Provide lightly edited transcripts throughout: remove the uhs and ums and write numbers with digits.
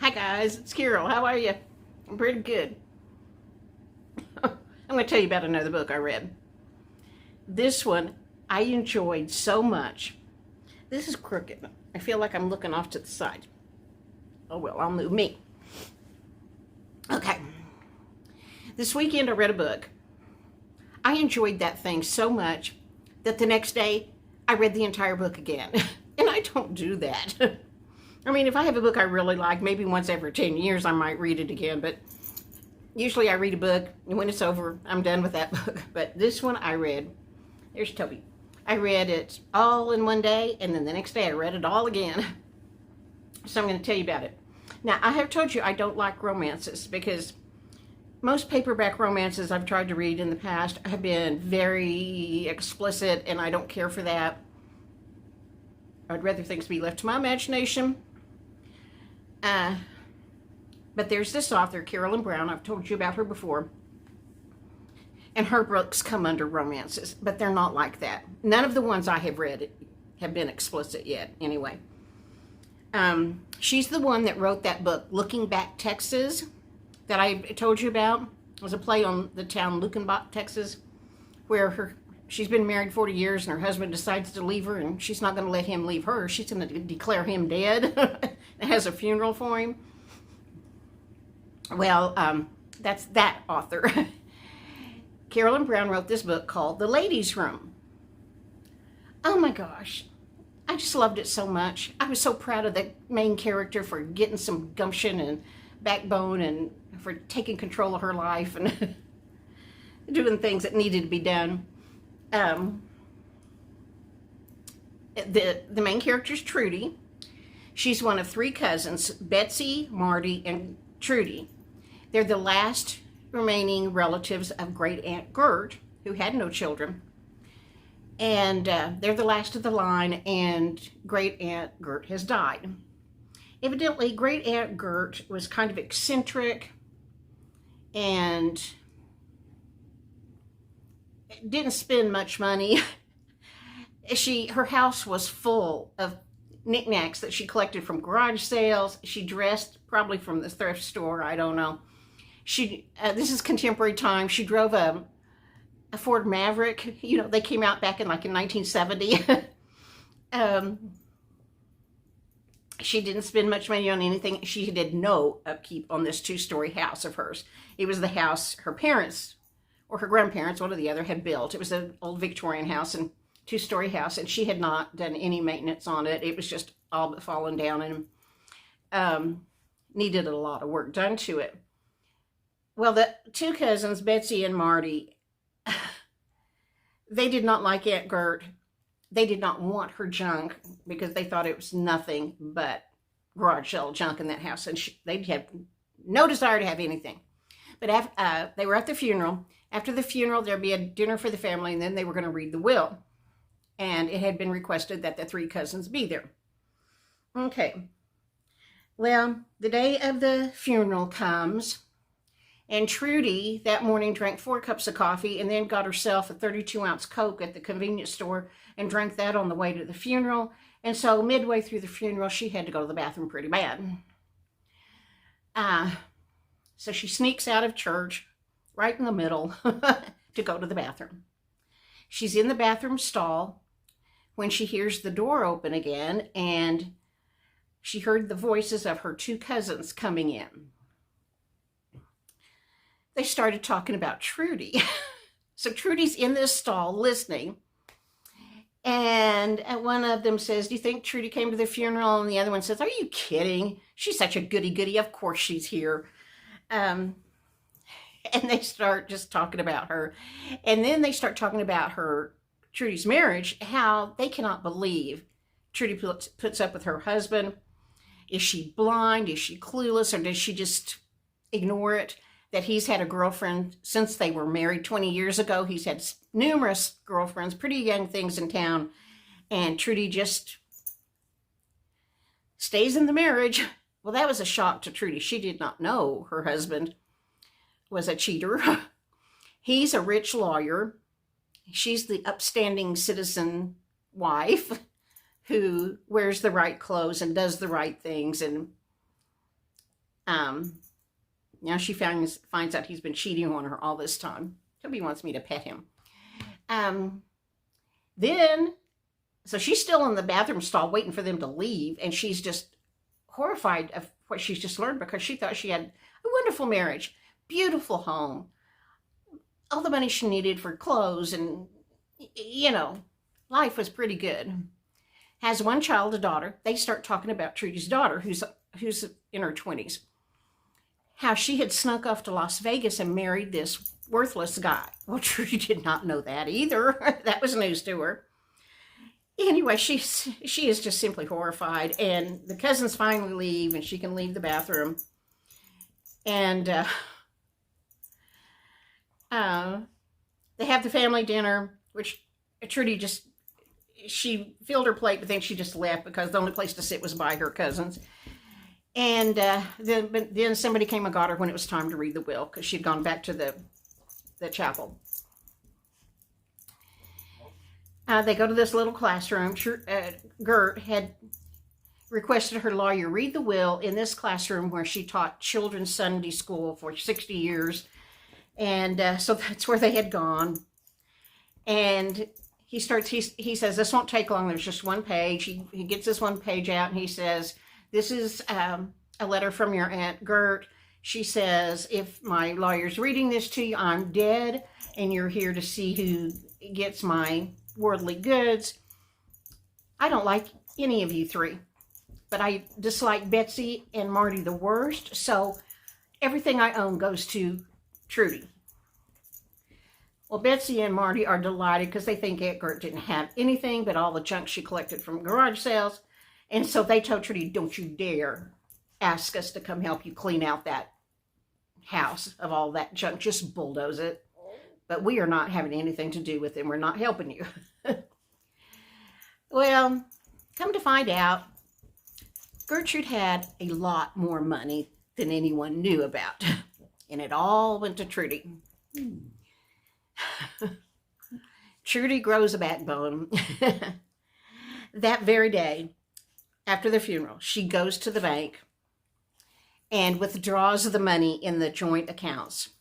Hi guys, it's Carol. How are you? I'm pretty good. I'm going to tell you about another book I read. This one I enjoyed so much. This is crooked. I feel like I'm looking off to the side. Oh well, I'll move me. Okay. This weekend I read a book. I enjoyed that thing so much that the next day I read the entire book again. And I don't do that. I mean, if I have a book I really like, maybe once every 10 years I might read it again, but usually I read a book, and when it's over, I'm done with that book. But this one I read, there's Toby. I read it all in one day, and then the next day I read it all again. So I'm going to tell you about it. Now, I have told you I don't like romances because most paperback romances I've tried to read in the past have been very explicit, and I don't care for that. I'd rather things be left to my imagination. But there's this author, Carolyn Brown. I've told you about her before. And her books come under romances, but they're not like that. None of the ones I have read have been explicit yet, anyway. She's the one that wrote that book, Looking Back, Texas, that I told you about. It was a play on the town Looking Back, Texas, where she's been married 40 years and her husband decides to leave her, and she's not going to let him leave her. She's going to declare him dead and has a funeral for him. Well, that's that author. Carolyn Brown wrote this book called The Ladies' Room. Oh my gosh. I just loved it so much. I was so proud of the main character for getting some gumption and backbone and for taking control of her life and doing things that needed to be done. The main character is Trudy. She's one of three cousins, Betsy, Marty, and Trudy. They're the last remaining relatives of Great Aunt Gert, who had no children. And they're the last of the line, and Great Aunt Gert has died. Evidently, Great Aunt Gert was kind of eccentric and didn't spend much money. Her house was full of knickknacks that she collected from garage sales. She dressed probably from the thrift store, I don't know. This is contemporary time. She drove a Ford Maverick. You know, they came out back in 1970. She didn't spend much money on anything. She did no upkeep on this two-story house of hers. It was the house her parents or her grandparents, one or the other, had built. It was an old Victorian house and two-story house, and she had not done any maintenance on it. It was just all but fallen down and needed a lot of work done to it. Well, the two cousins, Betsy and Marty, they did not like Aunt Gert. They did not want her junk because they thought it was nothing but garage sale junk in that house, and they had no desire to have anything. But they were at the funeral. After the funeral, there'd be a dinner for the family, and then they were going to read the will. And it had been requested that the three cousins be there. Okay. Well, the day of the funeral comes, and Trudy that morning drank 4 cups of coffee and then got herself a 32-ounce Coke at the convenience store and drank that on the way to the funeral. And so midway through the funeral, she had to go to the bathroom pretty bad. So she sneaks out of church right in the middle to go to the bathroom. She's in the bathroom stall when she hears the door open again, and she heard the voices of her 2 cousins coming in. They started talking about Trudy. So Trudy's in this stall listening, and one of them says, "Do you think Trudy came to the funeral?" And the other one says, "Are you kidding? She's such a goody-goody. Of course she's here." And they start just talking about her. And then they start talking about Trudy's marriage, how they cannot believe Trudy puts up with her husband. Is she blind? Is she clueless? Or does she just ignore it? That he's had a girlfriend since they were married 20 years ago. He's had numerous girlfriends, pretty young things in town. And Trudy just stays in the marriage. Well, that was a shock to Trudy. She did not know her husband was a cheater. He's a rich lawyer. She's the upstanding citizen wife who wears the right clothes and does the right things and Um, Now she finds out he's been cheating on her all this time. Toby wants me to pet him. Um, then, so she's still in the bathroom stall waiting for them to leave, and she's just horrified of what she's just learned because she thought she had a wonderful marriage, beautiful home, all the money she needed for clothes, and, you know, life was pretty good. Has one child, a daughter. They start talking about Trudy's daughter, who's in her 20s. How she had snuck off to Las Vegas and married this worthless guy. Well, Trudy did not know that either. That was news to her. Anyway, she is just simply horrified, and the cousins finally leave, and she can leave the bathroom. And they have the family dinner, which Trudy she filled her plate, but then she just left because the only place to sit was by her cousins. And then somebody came and got her when it was time to read the will because she'd gone back to the chapel. They go to this little classroom. Gert had requested her lawyer read the will in this classroom where she taught children's Sunday school for 60 years. And so that's where they had gone. And he says, this won't take long. There's just one page. He gets this one page out and he says, this is a letter from your Aunt Gert. She says, if my lawyer's reading this to you, I'm dead, and you're here to see who gets my worldly goods. I don't like any of you three, but I dislike Betsy and Marty the worst, so everything I own goes to Trudy. Well, Betsy and Marty are delighted because they think Aunt Gert didn't have anything but all the junk she collected from garage sales. And so they told Trudy, don't you dare ask us to come help you clean out that house of all that junk. Just bulldoze it. But we are not having anything to do with it. We're not helping you. Well, come to find out, Gertrude had a lot more money than anyone knew about. And it all went to Trudy. Trudy grows a backbone. That very day, after the funeral, she goes to the bank and withdraws the money in the joint accounts.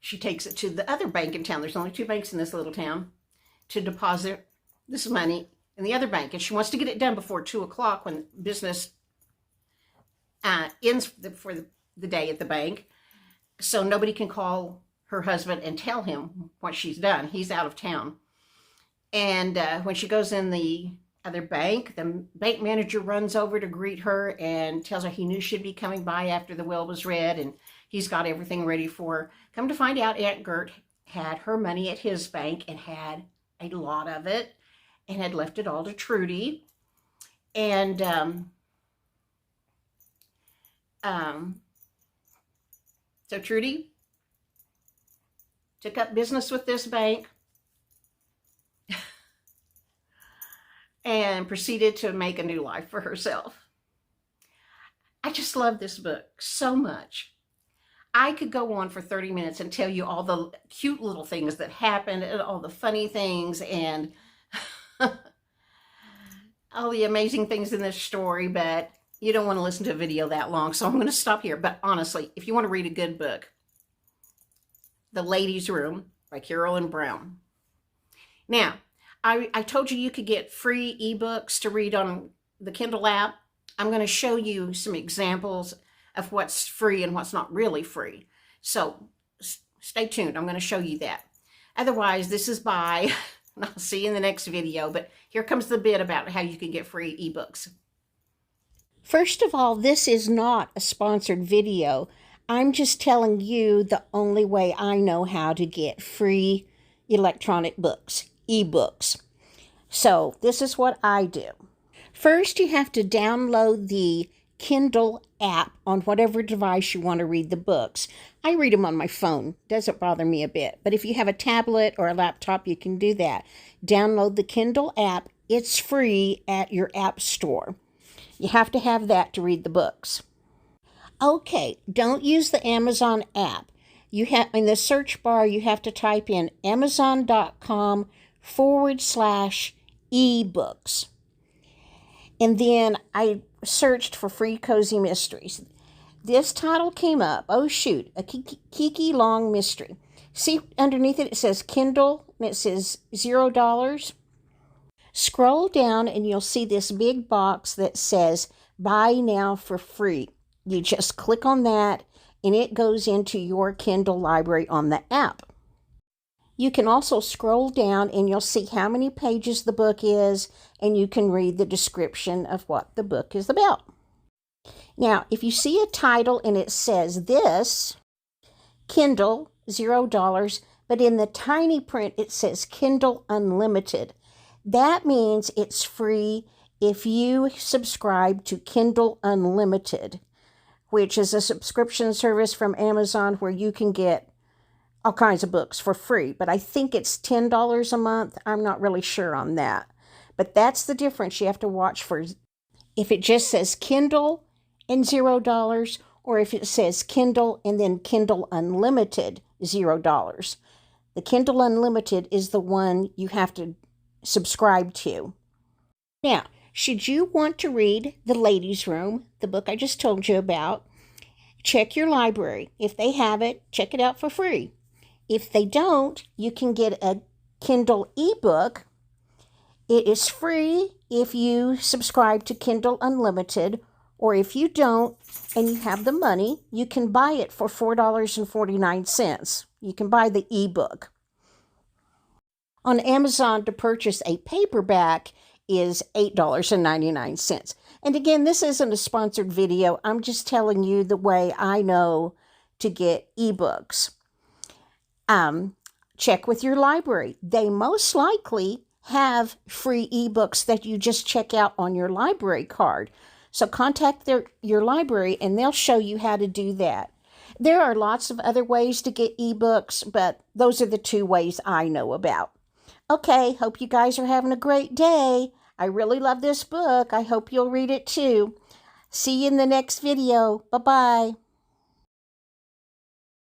She takes it to the other bank in town. There's only 2 banks in this little town, to deposit this money in the other bank. And she wants to get it done before 2 o'clock when business ends for the day at the bank. So nobody can call her husband and tell him what she's done. He's out of town. And when she goes in the other bank, the bank manager runs over to greet her and tells her he knew she'd be coming by after the will was read, and he's got everything ready for her. Come to find out, Aunt Gert had her money at his bank and had a lot of it and had left it all to Trudy. And so Trudy took up business with this bank and proceeded to make a new life for herself. I just love this book so much. I could go on for 30 minutes and tell you all the cute little things that happened and all the funny things and all the amazing things in this story, but you don't want to listen to a video that long, so I'm going to stop here. But honestly, if you want to read a good book, The Ladies' Room by Carolyn Brown. Now, I told you could get free ebooks to read on the Kindle app. I'm going to show you some examples of what's free and what's not really free. So stay tuned. I'm going to show you that. Otherwise, this is bye. And I'll see you in the next video. But here comes the bit about how you can get free ebooks. First of all, this is not a sponsored video. I'm just telling you the only way I know how to get free electronic books, ebooks. So this is what I do. First, you have to download the Kindle app on whatever device you want to read the books. I read them on my phone. Doesn't bother me a bit. But if you have a tablet or a laptop, you can do that. Download the Kindle app. It's free at your app store. You have to have that to read the books. Okay, don't use the Amazon app. You have in the search bar, you have to type in amazon.com/ebooks. And then I searched for free cozy mysteries. This title came up. Oh, shoot. A Kiki Long mystery. See underneath it, it says Kindle, and it says $0. Scroll down and you'll see this big box that says buy now for free. You just click on that and it goes into your Kindle library on the app. You can also scroll down and you'll see how many pages the book is, and you can read the description of what the book is about. Now, if you see a title and it says this, Kindle, $0, but in the tiny print it says Kindle Unlimited. That means it's free if you subscribe to Kindle Unlimited, which is a subscription service from Amazon where you can get all kinds of books for free. But I think it's $10 a month. I'm not really sure on that. But that's the difference you have to watch for. If it just says Kindle and $0, or if it says Kindle and then Kindle Unlimited, $0. The Kindle Unlimited is the one you have to subscribe to. Now, should you want to read The Ladies' Room, the book I just told you about, check your library. If they have it, check it out for free. If they don't, you can get a Kindle ebook. It is free if you subscribe to Kindle Unlimited, or if you don't and you have the money, you can buy it for $4.49. You can buy the ebook. On Amazon, to purchase a paperback is $8.99. And again, this isn't a sponsored video. I'm just telling you the way I know to get ebooks. Check with your library. They most likely have free ebooks that you just check out on your library card. So contact your library and they'll show you how to do that. There are lots of other ways to get ebooks, but those are the two ways I know about. Okay, hope you guys are having a great day. I really love this book. I hope you'll read it too. See you in the next video. Bye-bye.